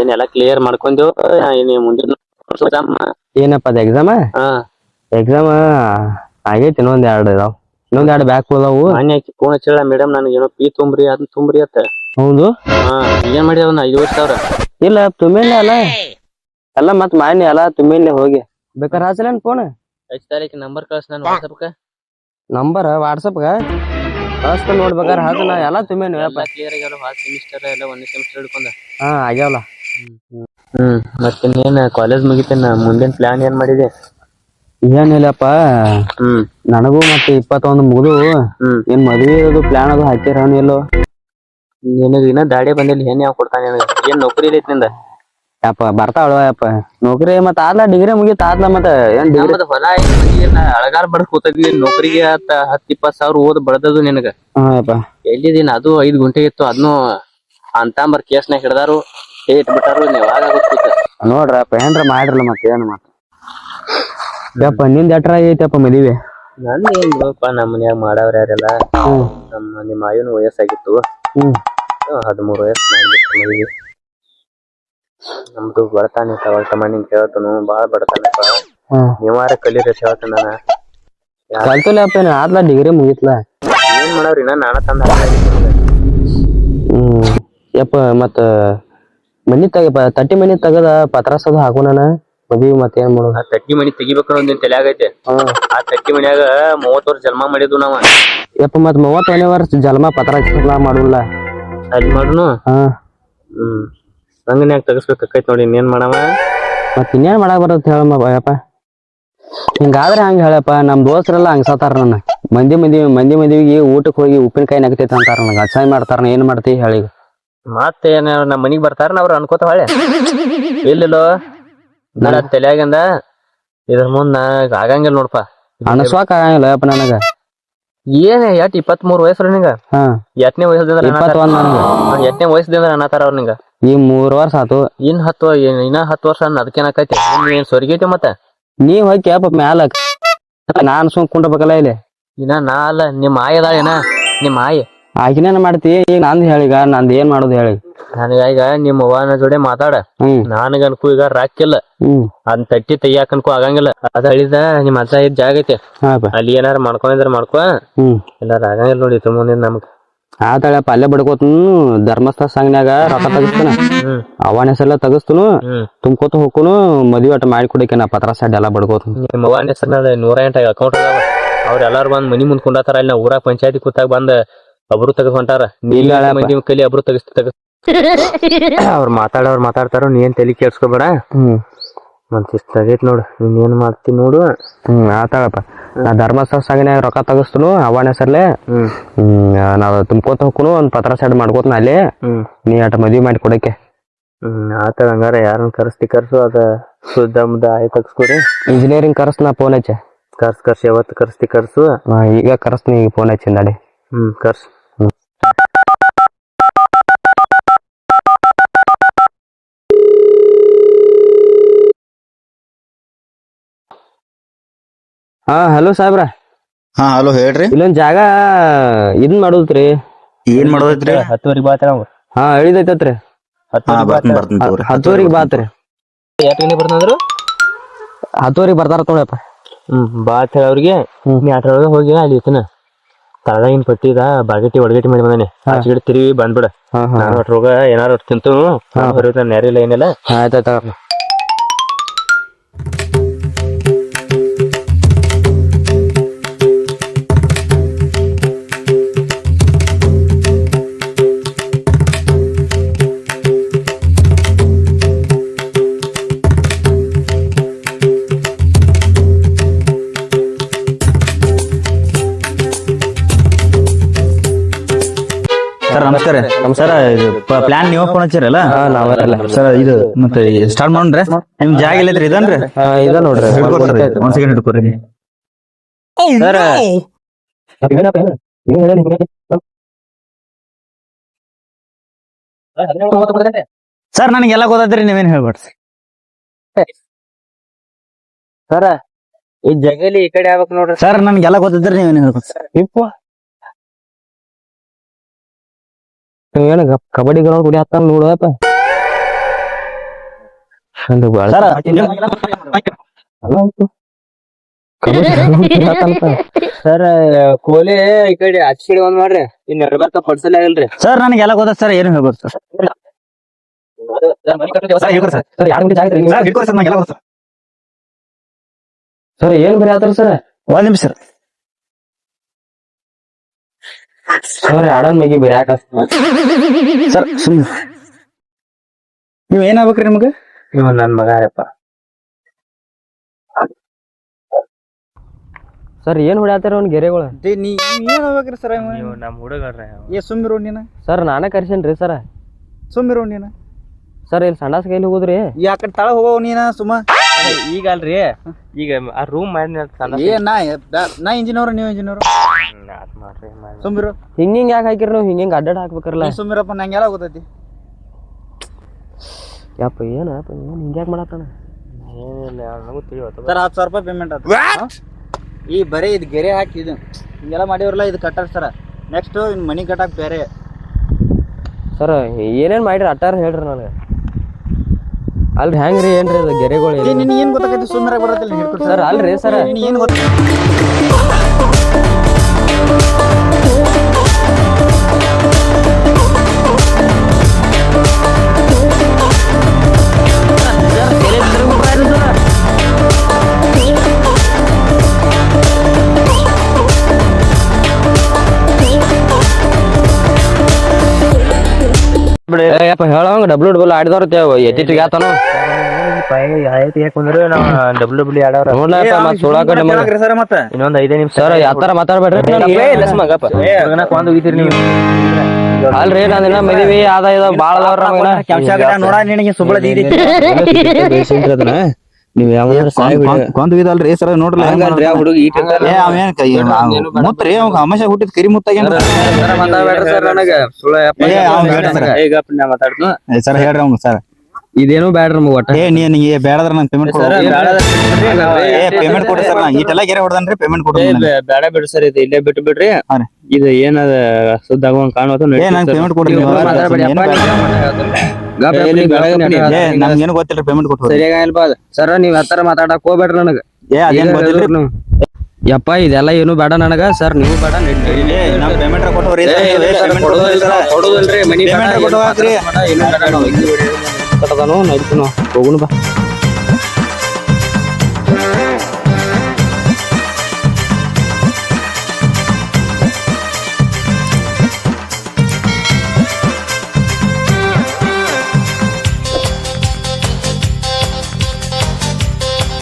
ಏನೆಲ್ಲ ಕ್ಲಿಯರ್ ಮಾಡ್ಕೊಂಡೆವು ಮುಂದಿನ ಏನಪ್ಪ ಅದ ಎಕ್ಸಾಮ ಹಾ ಎಕ್ಸಾಮ್ ಆಗೈತಿ ಇನ್ನೊಂದ್ ಎರಡು ಬ್ಯಾಕ್ ಉಳ್ದಾವು. ಮಾನ್ಯ ಆಕಿ ಫೋನ್ ಹಚ್ಚಿಳ ಮೇಡಮ್ ನನಗೆ ಏನೋ ಫೀ ತುಂಬ್ರಿ ಅದನ್ನ ತುಂಬ್ರಿ ಅತ್ತ. ಹೌದು ಹಾ ಏನ್ ಮಾಡಿ ಅದನ್ನ 5,000 ಇಲ್ಲ ತುಂಬಿಲ್ಲ ಅಲ್ಲ ಎಲ್ಲ ಮತ್ ಮಾನ್ಯ ಅಲ್ಲ ತುಂಬಿಲ್ಲ ಹೋಗಿ ಬೇಕಾರೆ ಹಾಸಲೇನ್ ಫೋನ್ ತಾರೀಕು ನಂಬರ್ ಕಳ್ಸ ನಾನು ವಾಟ್ಸಪ್ಗೆ ನಂಬರ್ ವಾಟ್ಸಪ್ಗ ಕಳಿಸ್ತ ನೋಡ್ಬೇಕಾರೆ ಹಾಸ ನಾ ಎಲ್ಲ ತುಂಬೇನಿ ಕ್ಲಿಯರ್ ಆಗ್ಯಾವ ಫಾಸ್ಟ್ ಸೆಮಿಸ್ಟರ್ ಎಲ್ಲ ಒಂದೇ ಸೆಮಿಸ್ಟರ್ ಹಿಡ್ಕೊಂಡ. ಹಾ ಆಗ್ಯಾವಲ್ಲ. ಮತ್ತೆ ಏನ್ ಕಾಲೇಜ್ ಮುಗಿತೇನ ಮುಂದಿನ ಪ್ಲಾನ್ ಏನ್ ಮಾಡಿದೆ? ಏನಿಲ್ಲಪ್ಪ ನನಗೂ ಮತ್ತೆ 21 ಮುಗಿದು ಏನ್ ಮದ್ವಿ ಅದು ಪ್ಲಾನ್ ಅದು ಹಾಕಿರ ಎಲ್ಲೋ ನಿನಗ ಇನ್ನ ದಾಡಿ ಬಂದಿಲ್ಲ ಏನ್ ಯಾವ ಕೊಡ್ತಾನೆ ನಿನಗ ಏನ್ ನೌಕರಿ ಐತಿ ನಿಂದ? ಯಪ್ಪ ಬರ್ತಾವಳ ಯಪ್ಪ ನೌಕರಿ ಮತ್ತ ಆದ್ಲ ಡಿಗ್ರಿ ಮುಗಿತ ಆದ್ಲ ಮತ್ತ ಏನ್ ಡಿಗ್ರಿ ಹೊಲ ಅಳಗಾರ ಬಡ ಕೂತದ ನೌಕರಿಗೆ 10-20 ಸಾವಿರ ಓದ್ ಬಡದದು ನಿನಗ. ಯಪ್ಪ ಎಲ್ಲಿದೀನ ಅದು 5 ಗುಂಟೆ ಇತ್ತು ಅದನ್ನು ಅಂತಂಬರ್ ಕೇಸ್ನಾಗ ಹಿಡ್ದಾರು ಇಟ್ಬಿಟ್ಟಾರು ನೋಡ್ರಪ್ಪ ಏನ್ರ ಮಾಡ್ರಲ್ಲ ಮತ್ತೆ ಏನ್ ಮಾಡ ಯಪ್ಪ ನಿಂದ ಎಟ್ರ ಐತಪ್ಪ ಮದ್ವಿ? ನಂದ ಏನ್ ಬಿಡಪ್ಪ ನಮ್ಮ ಮನ್ಯಾಗ ಮಾಡವ್ರ ಯಾರೆಲ್ಲ ನಿಮ್ಮ ಆಯುನು ವಯಸ್ಸಾಗಿತ್ತು 13 ವಯಸ್ಸು ಮಾಡ್ಬಿಟ್ಟ ಮದ್ವಿ. ನಮ್ದು ಬಡತಾನೆ ತಮಣ್ಣಿಂಗ್ ಕೇಳ್ತನು ಬಾಳ ಬಡತಾನಪ್ಪ ನೀವಾರ ಕಲೀರಿ ಹೇಳ್ತಾನ ನಾನು ಕಲ್ತಲಪ್ಪ ಆದ್ಲ ಡಿಗ್ರಿ ಮುಗಿತ್ಲ ಏನ್ ಮಾಡವ್ರಿ ನಾನ ತಂದ ಯಪ್ಪ ಮತ್ತ ಮನಿ ತಟ್ಟಿ ಮನಿ ತಗದ ಪತ್ರಾಸದು ಹಾಕು ನಾನ ಮದ್ವಿ ಮತ್ತೆ ಏನ್ ಮಾಡೋದು? ಆ ತಟ್ಟಿ ಮನಿ ತೆಗಿಬೇಕನ್ನೋ ಒಂದ್ ತಲೆಯಾಗೈತೆ. ಆ ತಟ್ಟಿ ಮನ್ಯಾಗ 30 ವರ್ಷ ಜನ್ಮ ಮಾಡಿದ್ವು ನಾವ. ಯಪ್ಪ ಮತ್ 31ನೇ ವರ್ಷ ಜನ್ಮ ಪತ್ರ ಮಾಡುಲ್ಲ ಅಲ್ಲಿ ಮಾಡುನು. ನಂಗನ್ಯಾಗ ತೆಗಸ್ಬೇಕೈತ್ ನೋಡಿ ಇನ್ನೇನ್ ಮಾಡವ ಮತ್ ಇನ್ನೇನ್ ಮಾಡಕ್ ಬರತ್ ಹೇಳಪ್ಪ. ಹಿಂಗಾದ್ರೆ ಹಂಗ ಹೇಳಪ್ಪ ನಮ್ ದೋಸ್ತರೆಲ್ಲ ಹಂಗ್ಸತಾರ ನನ್ನ ಮಂದಿ ಮದ್ವಿಗೆ ಊಟಕ್ಕೆ ಹೋಗಿ ಉಪ್ಪಿನಕಾಯಿ ನಗತೈತಿ ಅಂತಾರ ನನಗ ಅಸಹ್ಯ ಮಾಡ್ತಾರ ಏನ್ ಮಾಡ್ತಿ ಹೇಳಿ. ಮತ್ತೆ ಏನ ನಮ್ ಮನಿಗ್ ಬರ್ತಾರ ಅವ್ರು ಅನ್ಕೋತ ಹೊಳೆ ಇಲ್ಲಿಲ್ಲೋ ನನ್ನ ತಲೆಯಾಗಿಂದ ಇದ್ರ ಮುಂದ ಆಗಂಗಿಲ್ಲ ನೋಡ್ಪಾ ಅನಸ್ವಾಕ ಆಗಂಗಿಲ್ಲ ಯಪ್ಪ ನನಗ. ಏನ್ 23 ವಯಸ್ಸು ನಿಂಗ? ಎಷ್ಟನೇ ವಯಸ್ಸದಿಂದ ಅನ್ನತಾರ ಅವ್ರ ನಿಂಗ ಈ 3 ವರ್ಷ ಆತು ಇನ್ನ 10 ವರ್ಷ ಅದಕ್ಕೇನಕೈತಿ ಏನ್ ಸೊರ್ಗೈತಿ ಮತ್ತ ನೀವ್ ಹೋಗಿ ಯಪ್ಪ ಮ್ಯಾಲ ನಾನ್ ಸುಮ್ ಕುಂಡ್ರಬೇಕಲ್ಲ ಇಲ್ಲಿ ಇನ್ನ ನಾ ಅಲ್ಲ ನಿಮ್ಮ ಆಯದ ಏನ ನಿಮ್ಮ ಆಯಿ ಆಕಿನೇನ್ ಮಾಡ್ತಿ ಈಗ ನಂದ್ ಹೇಳಿಗ ನಂದ್ ಏನ್ ಮಾಡೋದು ಹೇಳಿ ನನಗ ಈಗ ನಿಮ್ಮ ಅವ್ವನ ಜೋಡಿ ಮಾತಾಡ ನನಗನ್ಕು ಈಗ ರಾಕಿಲ್ಲ ಅದ್ ತಟ್ಟಿ ತೆಗಿಯಾಕನ್ಕು ಆಗಂಗಿಲ್ಲ ಅದ ಹೇಳಿದ ನಿಮ್ ಅಜ್ಜ ಇದ್ ಜಾಗ ಐತೆ ಅಲ್ಲಿ ಏನಾರ ಮಾಡ್ಕೊಂಡಿದ್ರ ಮಾಡ್ಕೊ ಎಲ್ಲಾರ ಆಗಂಗಿಲ್ಲ ನೋಡಿ ಮುಂದಿನ ನಮ್ಗ ಆತಳಪ್ಪ ಅಲ್ಲೇ ಬಡ್ಕೋತನು ಧರ್ಮಸ್ಥಳ ಸಂಘನ್ಯಾಗ ರೊಕ್ಕ ತಗಸ್ತಾನ ಅವನ ಹೆಸರೆಲ್ಲ ತಗಸ್ತನು ತುಂಬ್ಕೋತ ಹೋಗ್ಕೊನು ಮದ್ವಿ ಆಟ ಮಾಡಿ ಕೊಡಕ್ಕೆ ನಾ ಪತ್ರ ಸೈಡ್ ಎಲ್ಲ ಬಡ್ಕೋತ ನಿಮ್ಮ ಅವ್ವನ ಹೆಸರ 108 ಅಕೌಂಟ್ ಅದಾವ ಅವ್ರ ಎಲ್ಲಾರು ಬಂದ್ ಮನಿ ಮುಂದ್ ಕುಂಡಾತಾರ ಅಲ್ಲಿ ನಾ ಊರಾಗ ಪಂಚಾಯತಿ ಕೂತಾಗ ಬಂದ್ ಅಬ್ರು ತಗಸ್ ಹೊಂಟಾರ ಮಂದಿ ಕಲಿ ಅಬ್ರು ತಗಸ್ ಅವ್ರು ಮಾತಾಡ್ತಾರ ನೀ ಏನ್ ತಲಿ ಕೇಳ್ಸ್ಕೊಬೇಡ ಮತ್ ಇಷ್ಟ ಆಗೈತ್ ನೋಡು ನೀನ್ ಏನ್ ಮಾಡ್ತಿ ನೋಡು ಆತಾಳಪ್ಪ ನಾ ಧರ್ಮಸ್ಥಳ ಸಂಘನ್ಯಾಗ ರೊಕ್ಕ ತಗಸ್ತನು ಅವನ ಹೆಸರ್ಲೆ ನಾವ್ ತುಂಬ್ಕೋತ ಹೋಗ್ಕೊನು ಒಂದ್ ಪತ್ರ ಸೈಡ್ ಮಾಡ್ಕೋತನ ಅಲ್ಲಿ ನೀ ಆಟ ಮದ್ವಿ ಮಾಡಿ ಕೊಡಕ್ಕೆ ಆತ ಹಂಗಾರ ಯಾರನ್ನ ಕರ್ಸು ಅದ ಸುದ್ದ ಮುದ್ದ ಆಯ್ ತಗಸ್ಕೊರಿ ಇಂಜಿನಿಯರಿಂಗ್ ಕರ್ಸ್ನ ಫೋನ್ ಹಚ್ಚ ಕರ್ಸ್ ಯಾವತ್ತು ಕರ್ಸು ಈಗ ಕರ್ಸ್ನಿ ಫೋನ್ ಹಚ್ಚಿಂದಾಡಿ ಕರ್ಸ್ ಹಾ ಹಲೋ ಸಾಹೇಬ್ರ ಹಾ ಹಲೋ ಹೇಳ್ರಿ ಇಲ್ಲೊಂದ್ ಜಾಗ ಇದನ್ ಮಾಡೋದ್ರಿ ಏನ್ ಮಾಡೋದೈತ್ರಿ 10 ಬಾತ್ರ ಹಾ ಹೇಳಿದೈತತ್ರಿ 10 ಬಾತ್ರಿ ಬರ್ತಂದ್ರು 10 ಬರ್ತಾರ ತೊಳಪ್ಪ ಬಾತ್ ಹೇಳ ಅವ್ರಿಗೆ ನೀ ಆಟೊಳಗ ಹೋಗಿ ಅಲ್ಲಿ ಇತನ ತಳಗಿನ ಪಟ್ಟಿದ ಬಾಗೇಟಿ ಒಡಗೇಟಿ ಮಾಡಿ ಬಂದಾನೆ ಆಚೆಗಡೆ ತಿರುಗಿ ಬಂದ್ಬಿಡ ನಾನು ಅಟ್ರೋಗ ಏನಾರು ತಿಂತು ಹೊರ ನ್ಯಾರಿಲ್ಲ ಏನಿಲ್ಲ ಆಯ್ತಾಯ್ತ ಸರ್ ನಮಸ್ಕಾರ ಸರ್ ಇದು ಪ್ಲಾನ್ ನೀವು ಫೋನ್ ಹಚ್ಚಿರಲ್ಲ ಸರ್ ಇದು ಮತ್ತೆ ಸ್ಟಾರ್ಟ್ ಮಾಡೋಣ್ರಿ ನಿಮ್ ಜಾಗ ಎಲ್ಲೈತ್ರಿ ಇದನ್ರಿ ಇದ ನೋಡ್ರಿ ಒಂದ್ ಸೆಕೆಂಡ್ ಹಿಡ್ಕೊರಿ ಸರ್ ನನಗೆಲ್ಲ ಗೊತ್ತೈತ್ರಿ ನೀವೇನ್ ಹೇಳ್ಬೇಡ್ರಿ ಸರ ಈ ಜಗಲಿ ಈ ಕಡೆ ಆಗ್ಬೇಕು ನೋಡ್ರಿ ಸರ್ ನನ್ಗೆಲ್ಲ ಗೊತ್ತೈತ್ರಿ ನೀವೇನ್ ಹೇಳ್ಬೇಡ್ರಿ ಏನ ಕಬಡ್ಡಿ ಗ್ರೌಂಡ್ ಕುಡಿ ಹತ್ತಾನ ನೋಡಪ್ಪ ಸರ್ ಕೋಲೆ ಈ ಕಡೆ ಆಚೆ ಒಂದ್ ಮಾಡ್ರಿ ಇನ್ ಬರ್ತ ಪಡ್ಸಲೇ ಆಗಲ್ರಿ. ಸರ್ ನನಗೆಲ್ಲ ಗೊತ್ತ ಸರ್, ಏನು ಹೇಳ್ಬೋದು ಸರ್? ಸರ್ ಏನ್ ಬರೀ ಆತರ ಸರ್? ಒಂದ್ ನಿಮಿಷ ಸರ್. ಸರ್ ಆಡನ್ ಮೇಗಿ ಬರೀ ಸರ್ ಸುಮ್ಮನೆ ನೀವ್ ಏನಾಗ್ಬೇಕ್ರಿ ನಿಮ್ಗೆ? ಇವ್ ನನ್ ಮಗ ಯಪ್ಪ. ಸರ್ ಏನ್ ಹೊಡ್ಯಾತಾರ ಅವ್ನ ಗೆರೆಗಳು? ನೀ ಏನ್ ಆಗ್ಬೇಕ್ರಿ ಸರ್? ನೀವು ನಮ್ ಹುಡುಗರ್ರಿ. ಸುಮ್ಮಿರೋ ನೀನ. ಸರ್ ನಾನೇ ಕರ್ಸೇನ್ರಿ ಸರ್. ಸುಮ್ಮಿರೋ ನೀನ. ಸರ್ ಇಲ್ಲಿ ಸಂಡಾಸ್ ಕೈಲಿ ಹೋಗುದ್ರಿ. ಯಾಕಡೆ ತಳ ಹೋಗೋ ನೀನ ಸುಮ್ಮ. ಈಗ ಅಲ್ರಿ ಈಗ ಆ ರೂಮ್ ಮಾಡಿ ಏ ನಾ ಇಂಜಿನಿಯರ್, ನೀವು ಇಂಜಿನಿಯರ್. ಸುಮ್ಮಿರೋ. ಹಿಂಗಿಂಗ್ ಯಾಕೆ ಹಾಕಿರಿ ನೀವು? ಹಿಂಗಿಂಗ್ ಅಡ್ಡಾಡ್ ಹಾಕ್ಬೇಕ್ರಲ್ಲ. ಸುಮ್ಮಿರಪ್ಪ, ನಂಗೆಲ್ಲ ಗೊತ್ತೈತಿ. ಯಪ್ಪ ಏನ್ ಹಿಂಗ್ಯಾಕ್ ಮಾಡತ್ತಾನ? ಏನಿಲ್ಲ ನನಗೂ ತಿಳಿಯೋದು. ಸರ್ 10,000 ರೂಪಾಯಿ ಪೇಮೆಂಟ್ ಆಯ್ತು. ಈ ಬರೀ ಇದು ಗೆರೆ ಹಾಕಿ ಇದು ಹಿಂಗೆಲ್ಲ ಮಾಡಿವ್ರಲ್ಲ, ಇದು ಕಟ್ಟಾರ ಸರ್. ನೆಕ್ಸ್ಟ್ ಇನ್ ಮನಿ ಕಟ್ಟಾಕ ಬೇರೆ. ಸರ್ ಏನೇನ್ ಮಾಡಿರಿ ಅಟ್ಟಾರ ಹೇಳ್ರಿ ನನಗೆ. ಅಲ್ರಿ ಹೆಂಗ್ರಿ ಏನ್ರಿ ಅದು ಗೆರೆಗಳು? ನಿನ್ ಏನ್ ಗೊತ್ತಾಗೈತಿ? ಸುಮ್ಮನೆ ಬರತ್ತಿಲ್ಲ ಹಿಡ್ಕೊಡ್ರಿ ಸರ್. ಅಲ್ರಿ ಸರ್ ನಿನ್ ಏನ್ ಗೊತ್ತ? ಹೇಳಂಗ ಡಬ್ಲ್ಯೂ ಆಡಿದವ್ರ ಎತ್ತಿಟ್ಟಿಗೆ ಆತನು. ಡಬ್ಲ್ಯೂ ಆಡವ್ರ ನೋಡ್ಲಪ್ಪ ಮತ್ ಸುಳಾಕ ಮತ್ತೆ ಇನ್ನೊಂದ್ 5 ನಿಮಿಷ. ಸರ್ ಯಾತರ ಮಾತಾಡ್ಬೇಡ್ರಿ. ಅಲ್ರಿ ನಾನಿನ್ನ ಮದ್ವಿ ಆದ ಇದ ಬಾಳ ನೋಡ ನಿನಗೆ ಸುಬ್ಬಳ ನೀವ್ ಕೊಂದ್ವಿದಲ್ರಿ ಸರ್. ನೋಡ್ರಿ ಮುತ್ರಿ ಅವ್ ಅಮಾಶೆ ಹುಟ್ಟಿದ್ ಕರಿ ಮುತ್ತಾಗ ಸರ್. ಹೇಳ್ರಿ ಅವ್ನು ಸರ್ ಇದೇನು ಬ್ಯಾಡ್ರಿ ನಮ್ಗೆ ಒಟ್ಟ. ಬೇಡದ್ರ ನಂಗೆ ಪೇಮೆಂಟ್ ಪೇಮೆಂಟ್ ಕೊಡ್ರಿ ಸರ್. ಈಟೆಲ್ಲ ಗೆರೆ ಹೊಡ್ದನ್ರಿ, ಪೇಮೆಂಟ್ ಕೊಡ್ರಿ. ಬೇಡ ಬಿಡ್ರಿ ಸರ್, ಇದು ಇಲ್ಲೇ ಬಿಟ್ಟು ಬಿಡ್ರಿ. ಇದು ಏನದ ಸುದ್ದ ಆಗುವಂಗ ಕಾಣುತ್ತ ಪೇಮೆಂಟ್ ಕೊಡ್ರಿ. ನಮ್ಗೇನು ಗೊತ್ತಿಲ್ಲ, ಪೇಮೆಂಟ್ ಕೊಟ್ಟು ಸರಿಯಾಗಿಲ್ವಾ ಸರ್? ನೀವ್ ಹತ್ತರ ಮಾತಾಡಕ್ ಹೋಗ್ಬೇಡ್ರಿ ನನಗ. ಅದೇನ್ ಗೊತ್ತಿಲ್ರಿ. ಯಪ್ಪ ಇದೆಲ್ಲ ಏನು ಬೇಡ ನನಗ ಸರ್. ನೀವು ಬೇಡ ಪೇಮೆಂಟ್ ಕೊಟ್ಟವ್ರಿ. ಹೋಗುಣ ಬಾ.